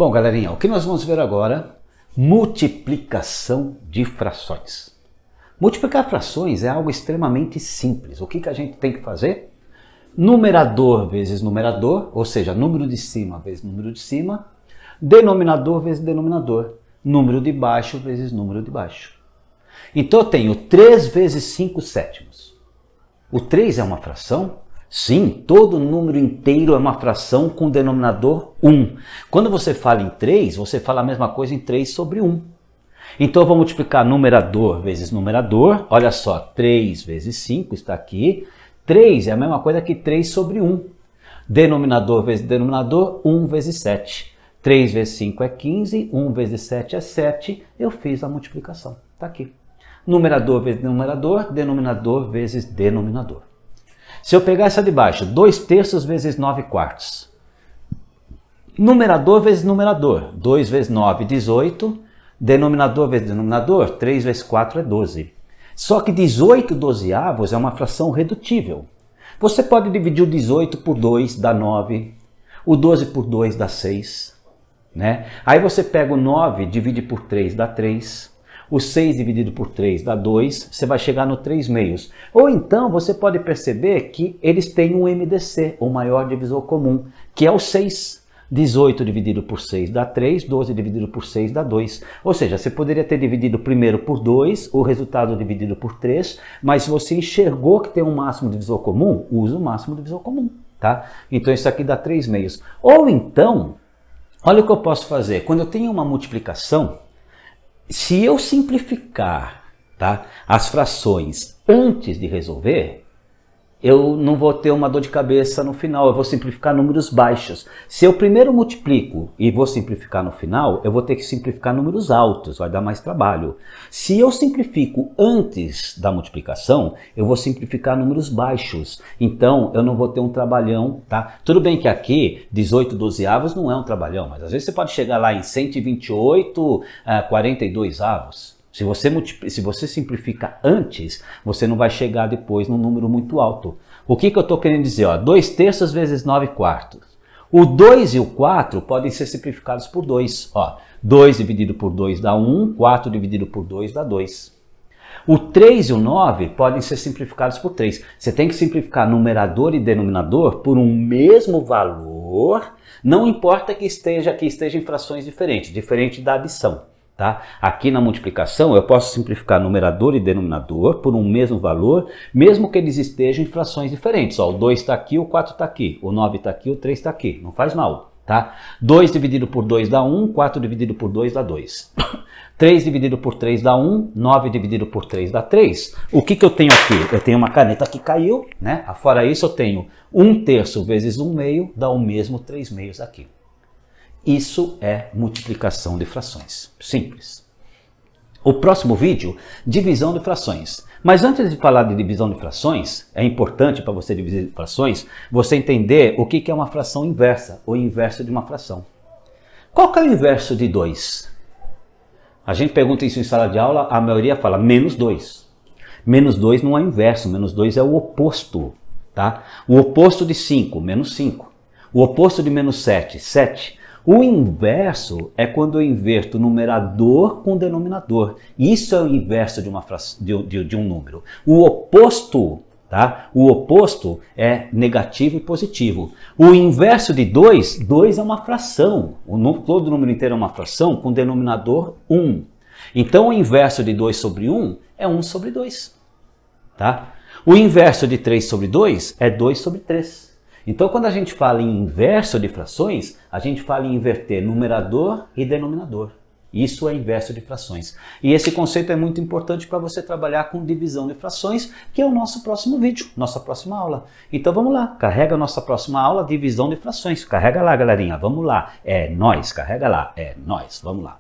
Bom, galerinha, o que nós vamos ver agora? Multiplicação de frações. Multiplicar frações é algo extremamente simples. O que a gente tem que fazer? Numerador vezes numerador, ou seja, número de cima vezes número de cima. Denominador vezes denominador. Número de baixo vezes número de baixo. Então eu tenho 3 vezes 5 sétimos. O 3 é uma fração? Sim, todo número inteiro é uma fração com denominador 1. Quando você fala em 3, você fala a mesma coisa em 3 sobre 1. Então eu vou multiplicar numerador vezes numerador. Olha só, 3 vezes 5 está aqui. 3 é a mesma coisa que 3 sobre 1. Denominador vezes denominador, 1 vezes 7. 3 vezes 5 é 15, 1 vezes 7 é 7. Eu fiz a multiplicação. Está aqui. Numerador vezes numerador, denominador vezes denominador. Se eu pegar essa de baixo, 2 terços vezes 9 quartos. Numerador vezes numerador, 2 vezes 9, 18. Denominador vezes denominador, 3 vezes 4 é 12. Só que 18 dozeavos é uma fração redutível. Você pode dividir o 18 por 2, dá 9. O 12 por 2 dá 6. Né? Aí você pega o 9, divide por 3, dá 3. O 6 dividido por 3 dá 2, você vai chegar no 3 meios. Ou então você pode perceber que eles têm um MDC, o maior divisor comum, que é o 6. 18 dividido por 6 dá 3, 12 dividido por 6 dá 2. Ou seja, você poderia ter dividido primeiro por 2, o resultado dividido por 3, mas se você enxergou que tem um máximo divisor comum, usa o máximo divisor comum. Tá? Então isso aqui dá 3 meios. Ou então, olha o que eu posso fazer. Quando eu tenho uma multiplicação, se eu simplificar, tá, as frações antes de resolver, eu não vou ter uma dor de cabeça no final, eu vou simplificar números baixos. Se eu primeiro multiplico e vou simplificar no final, eu vou ter que simplificar números altos, vai dar mais trabalho. Se eu simplifico antes da multiplicação, eu vou simplificar números baixos. Então, eu não vou ter um trabalhão, tá? Tudo bem que aqui, 18 dozeavos não é um trabalhão, mas às vezes você pode chegar lá em 128, 42 avos. Se você simplifica antes, você não vai chegar depois num número muito alto. O que eu estou querendo dizer? 2 terços vezes 9 quartos. O 2 e o 4 podem ser simplificados por 2. 2 dividido por 2 dá 1, 4 dividido por 2 dá 2. O 3 e o 9 podem ser simplificados por 3. Você tem que simplificar numerador e denominador por um mesmo valor, não importa que esteja em frações diferentes, diferente da adição. Tá? Aqui na multiplicação eu posso simplificar numerador e denominador por um mesmo valor, mesmo que eles estejam em frações diferentes. O 2 está aqui, o 4 está aqui, o 9 está aqui, o 3 está aqui. Não faz mal. Tá? 2 dividido por 2 dá 1, 4 dividido por 2 dá 2. 3 dividido por 3 dá 1, 9 dividido por 3 dá 3. O que eu tenho aqui? Eu tenho uma caneta que caiu, né? Fora isso eu tenho 1 terço vezes 1 meio, dá o mesmo 3 meios aqui. Isso é multiplicação de frações. Simples. O próximo vídeo, divisão de frações. Mas antes de falar de divisão de frações, é importante para você dividir frações, você entender o que é uma fração inversa, o inverso de uma fração. Qual que é o inverso de 2? A gente pergunta isso em sala de aula, a maioria fala menos 2. Menos 2 não é inverso, menos 2 é o oposto. Tá? O oposto de 5, menos 5. O oposto de menos 7, 7. O inverso é quando eu inverto numerador com denominador. Isso é o inverso de um número. O oposto, tá? O oposto é negativo e positivo. O inverso de 2, 2 é uma fração. Todo número inteiro é uma fração com denominador 1. Então o inverso de 2 sobre 1 é 1 sobre 2. Tá? O inverso de 3 sobre 2 é 2 sobre 3. Então, quando a gente fala em inverso de frações, a gente fala em inverter numerador e denominador. Isso é inverso de frações. E esse conceito é muito importante para você trabalhar com divisão de frações, que é o nosso próximo vídeo, nossa próxima aula. Então, vamos lá. Carrega a nossa próxima aula, divisão de frações. Carrega lá, galerinha. Vamos lá. É nóis. Carrega lá. É nóis. Vamos lá.